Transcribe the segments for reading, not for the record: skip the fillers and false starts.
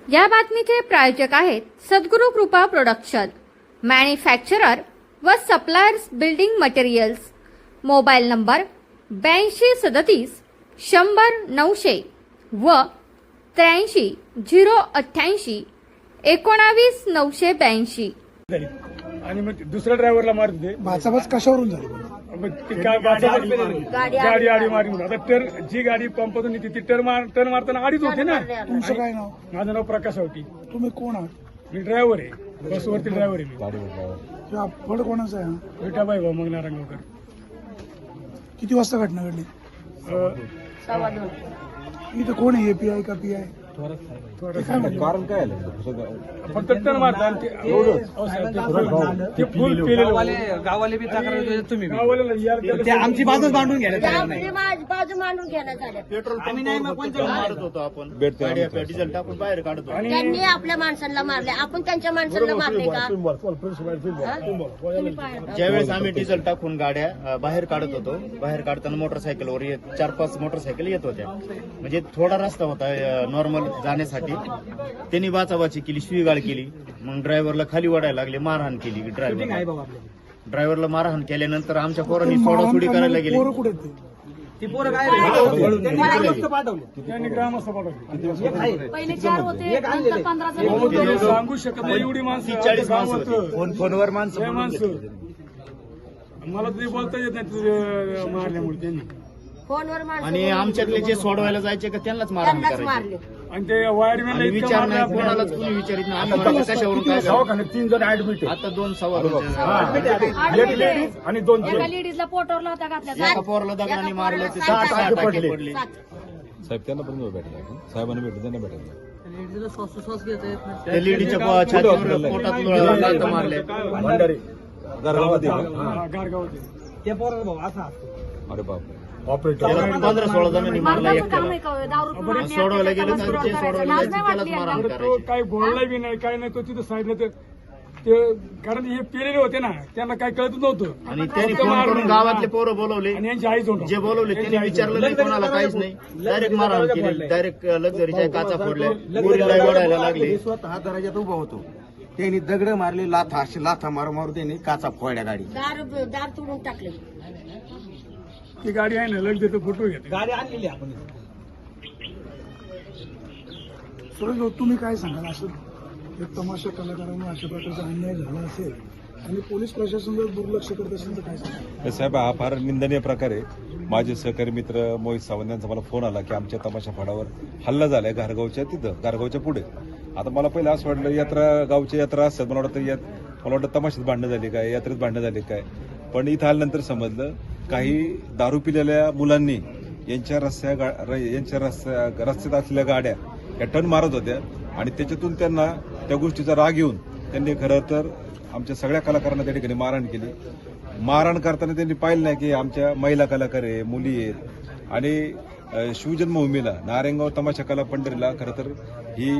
या बातमीचे प्रायोजक आहेत सद्गुरू कृपा प्रोडक्शन, मॅन्युफॅक्चरर व suppliers building materials. Mobile number 8237 100 900 व 83 088 19 982. आणि मग दुसऱ्या ड्रायव्हरला मारत होते. बाचाबाच कशावरून झाली? मग ते काय गाडी आडी मारी म्हणून. आता जी गाडी पंपातून येते ती टर्न मारताना आडीच होते ना. तुमचं काय नाव? माझं नाव प्रकाश होती. तुम्ही कोण आहात? मी ड्रायव्हर आहे, बसवरती ड्रायव्हर आहे मी. किंवा फळ कोणाचा आहे हा? विठाबाई भाऊ मग नारायणगावकर. किती वाजता घटना घडली? इथं कोण आहे? एपीआय का पीआय? कारण काय आलं? फक्त टर्न मारता ते फुल केलेलं गावाले बी तक्रार देतो तुम्ही बी. गावाला यार ते आमची बाजूच मांडून घ्यायला तयार नाही. बाजू मांडून घ्यायला झालं. आम्ही नाही मग कोणत्या मारत होतो आपण. डिझेल टाकून बाहेर काढतो. त्यांनी आपल्या माणसांना मारले, आपण त्यांच्या माणसांना मारले का? ज्यावेळेस आम्ही डिझेल टाकून गाड्या बाहेर काढत होतो, बाहेर काढताना मोटरसायकलवर 4-5 मोटरसायकल येत होत्या. म्हणजे थोडा रस्ता होता नॉर्मल जाण्यासाठी. त्यांनी बाचाबाची केली, शिवीगाळ केली. मग ड्रायव्हरला खाली वाढायला लागले, मारहाण केली. ड्रायव्हरला मारहाण केल्यानंतर आमच्या पोरांनी सोडासोडी करायला गेली. पोरं कुठे आहेत ते? ती पोरं काय पाठवले त्यांनी ग्रामस्थ पाठवले. पहिले 4 होते, एक आणलेले. नंतर 15 जण ते सांगू शकत नाही एवढी माणसं. 40 माणसं होती. फोनवर माणसं हे माणसं मला तरी बोलता येत नाही तुझे मारल्यामुळे त्यांनी. फोनवर माणसं आणि आमच्यातले जे सोडवायला जायचे का त्यांनाच मारहाण त्यांनाच करायची. मारले. आणि ते वायरमॅन आणि विचार नाही, कोणालाच कोणी विचारित नाही. आम्ही म्हणतो कशावरून काय झालं? 3 जण ऍडमिट आता 2 सवाल एक लेडीज आणि 2 एका लेडीजला पोटरला होता घातला. एका पोराला दगडाने मारलं, ते 6 टाके पडले. साहेब त्यांना पण भेटला. साहेबांना भेटलं, त्यांना भेटलं. श्वास घेता येत नाही. त्या लेडीच्या छातीवर पोटात लाथ मारले. भंडारी गावामध्ये गारगावते. ते पोरं भाऊ असा असतो. अरे बापरे. 15-16 जणांनी मारला मारण्याचं काम एकट्याला. आहे का हो? दारू पिऊन आणि सोडवायला गेलं त्याचा तर मस्करा ते करायचा. सोडवायला लाज जायचं, नाही त्यालाच वाटली मारहाण यांना? तो करायची. काही बोलला बी नाही, काय नाही. तो तिथं सांगितलं ते कारण हे पेलेले होते ना, त्यांना काही कळत नव्हतं. आणि त्यांनी फोन करून गावातले पोरं बोलवले. आणि यांची आईच होतं. जे बोलवले त्यांनी विचारलं नाही कोणाला, काहीच नाही. डायरेक्ट मारहाण केली. डायरेक्ट लक्झरीच्या काचा फोडल्या, मुलीला ओढायला लागले. स्वतः दराजात उभा होतो. त्यांनी दगड मारले, लाथा मारू त्यांनी काचा फोडल्या गाडी. दार तोडून टाकले. ती गाडी आहे ना, लग देतो फोटो घेते. गाडी आणलेली आपण. सुरेश भाऊ, तुम्ही काय सांगाल? असं एक तमाशा कलाकारांना अशा प्रकारचा अन्याय झाला असेल आणि पोलीस प्रशासन जर दुर्लक्ष करत असेल तर काय सांगाल? साहेब, हा फार निंदनीय प्रकार आहे. माझे सहकारी मित्र मोहित सावंत यांचा मला फोन आला की आमच्या तमाशा फडावर हल्ला झालाय घारगावच्या तिथं, घारगावच्या पुढे. आता मला पहिलं असं वाटलं गावच्या यात्रा असतात, मला वाटतं तमाशात भांडणं झाली काय, यात्रेत भांडणं झाली काय. पण इथं आल्यानंतर समजलं काही दारू पिलेल्या मुलांनी यांच्या रस्त्यात असलेल्या गाड्या या टर्न मारत होत्या आणि त्याच्यातून त्यांना त्या गोष्टीचा राग येऊन त्यांनी खरं तर आमच्या सगळ्या कलाकारांना त्या ठिकाणी मारहाण केली. मारहाण करताना त्यांनी पाहिलं नाही की आमच्या महिला कलाकार आहे, मुली आहेत. आणि शिवजन्मभूमीला नारायणगाव तमाशा कला पंढरीला खरं तर ही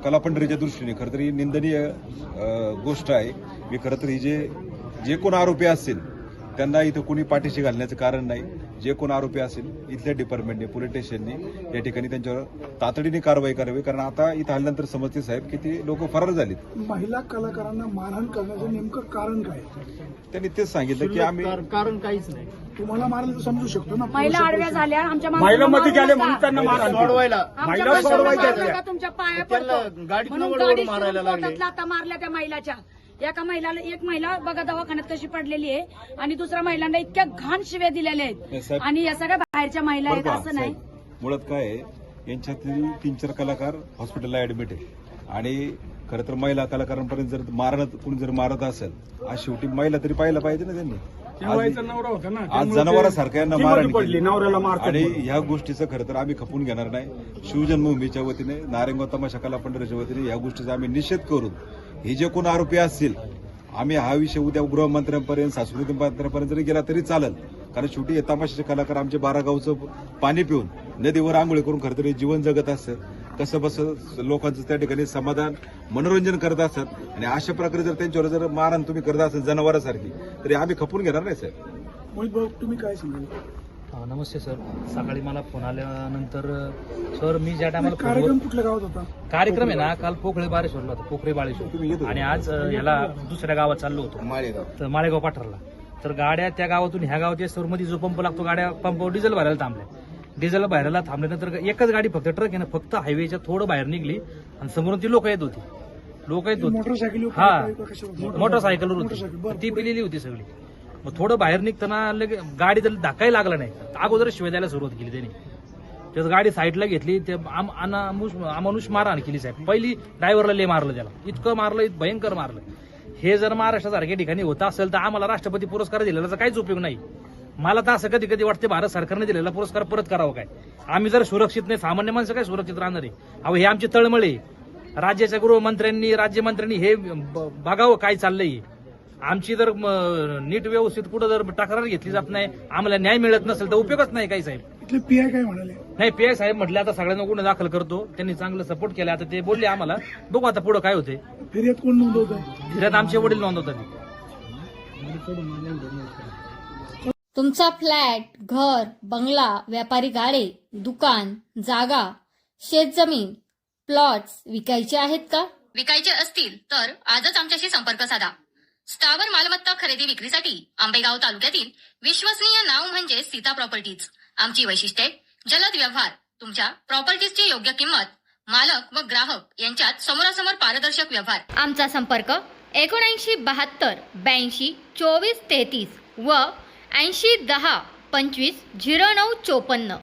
कला पंढरीच्या दृष्टीने खरं तर ही निंदनीय गोष्ट आहे. मी खरं तर ही जे कोण आरोपी असतील त्यांना इथं कोणी पाठीशी घालण्याचं कारण नाही. जे कोण आरोपी असेल इथल्या डिपार्टमेंटने, पोलीस स्टेशनने या ठिकाणी त्यांच्यावर तातडीने कारवाई करावी. कारण आता इथं आल्यानंतर समजते साहेब की ती लोक फरार झालीत. महिला कलाकारांना मारहाण करण्याचं नेमकं कारण काय? त्यांनी तेच सांगितलं की आम्ही कारण काहीच नाही. तुम्हाला मारलं तर समजू शकतो ना. महिला आडव्या झाल्या, आमच्या महिला मध्ये गेले म्हणून त्यांना मारहाण केली. सोडवायला महिला सोडवायच्या. तुमच्या पाया त्यांना पडतो गाडीतनं म्हणून वळवून गाडी मारायला शिरून लागले. पोटात लाथा मारल्या त्या महिलाच्या. एक महिला बघा दवाखान्यात कशी पडलेली आहे आणि दुसऱ्या महिलांना इतक्या घाण शिव्या दिलेल्या आहेत. साहेब, आणि या सगळ्या बाहेरच्या महिला आहेत बरं का, असं नाही. साहेब, मुळात काय आहे यांच्यातील 3-4 कलाकार हॉस्पिटलला ऍडमिट आहे. आणि खरं तर महिला कलाकारांपर्यंत जर कोणी जर मारत असेल, आज शेवटी महिला तरी पाहिलं पाहिजे ना त्यांनी. तेव्हाचा नवरा होता ना, आज जनावरांसारखं यांना मारहाण पडली, केली. नवऱ्याला मारतात आणि म्हणून. ह्या गोष्टीचं खरं तर आम्ही खपून घेणार नाही. शिवजन्मभूमीच्या वतीने, नारायणगाव तमाशा कला पंढरीच्या वतीने या गोष्टीचा आम्ही निषेध करून हे जे कोण आरोपी असतील, आम्ही हा विषय उद्या गृहमंत्र्यांपर्यंत, सांस्कृतिक मंत्र्यांपर्यंत जरी गेला तरी चालेल. कारण शेवटी हे तमाशाचे कलाकार आमचे 12 गावचं पाणी पिऊन नदीवर आंघोळी करून खरं तरी जीवन जगत असतात. कसं बसं लोकांचं त्या ठिकाणी समाधान, मनोरंजन करत असतात. आणि अशा प्रकारे जर त्यांच्यावर जर मारहाण तुम्ही करत असाल जनावरांसारखी, तरी आम्ही खपून घेणार नाही साहेब. मोहित भाऊ, तुम्ही काय सांगाल? नमस्ते सर. सकाळी मला फोन आल्यानंतर सर मी ज्या टायमाला कार्यक्रम कुठल्या गावात होता? कार्यक्रम आहे ना, काल पोखळे बारेश्वरला होता, पोखरे बाळेश्वर, आणि आज याला दुसऱ्या गावात चाललो होतो, माळेगाव. तर माळेगाव पाठरला. तर गाड्या त्या गावातून ह्या गावाच्या मध्ये जो पंप लागतो, गाड्या पंपावर डिझेल भरायला थांबल्या. डिझेल भरायला थांबल्यानंतर एकच गाडी फक्त ट्रक आहे ना, फक्त हायवेच्या थोडं बाहेर निघली आणि समोरून ती लोक येत होती. मोटरसायकल हा, मोटरसायकलवर होती, ती पिलेली होती सगळी. मग थोडं बाहेर निघताना गाडी तर धक्काही लागला नाही, अगोदर शिवाय द्यायला सुरुवात केली त्यांनी. त्यात गाडी साईडला घेतली, ते अमानुष मारहाण केली साहेब. पहिली ड्रायव्हरला लय मारलं, त्याला इतकं मारलं, भयंकर मारलं. हे जर महाराष्ट्रासारख्या ठिकाणी होत असेल तर आम्हाला राष्ट्रपती पुरस्कार दिलेला काहीच उपयोग नाही. मला तर असं कधी कधी वाटते भारत सरकारने दिलेला पुरस्कार परत करावा काय. आम्ही जर सुरक्षित नाही, सामान्य माणसं काय सुरक्षित राहणार आहे? अहो, हे आमची तळमळे. राज्याच्या गृहमंत्र्यांनी, राज्यमंत्र्यांनी हे बघावं काय चाललंय. आमची जर नीट व्यवस्थित कुठं जर तक्रार घेतली जात नाही, आम्हाला न्याय मिळत नसेल तर उपयोगच नाही काही साहेब. इथले पीआय काय म्हणाले? नाही, पीआय साहेब म्हटले आता सगळ्यांना गुन्हे दाखल करतो. त्यांनी चांगलं सपोर्ट केला. आता ते बोलले आम्हाला, बघू आता पुढं काय होते. फिर्याद कोण नोंदवत आहे? फिर्याद आमचे वडील नोंदवतात. तुमचा फ्लॅट, घर, बंगला, व्यापारी गाडे, दुकान, जागा, शेतजमीन, प्लॉट्स विकायचे आहेत का? विकायचे असतील तर आजच आमच्याशी संपर्क साधा. स्थावर मालमत्ता खरेदी विक्रीसाठी आंबेगाव तालुक्यातील विश्वसनीय नाव म्हणजे सीता प्रॉपर्टीज. आमची वैशिष्ट्ये: जलद व्यवहार, तुमच्या प्रॉपर्टीजची योग्य किंमत, मालक व ग्राहक यांच्यात समोरासमोर पारदर्शक व्यवहार. आमचा संपर्क 7972 82 24 33 व 80 10 25 09 54.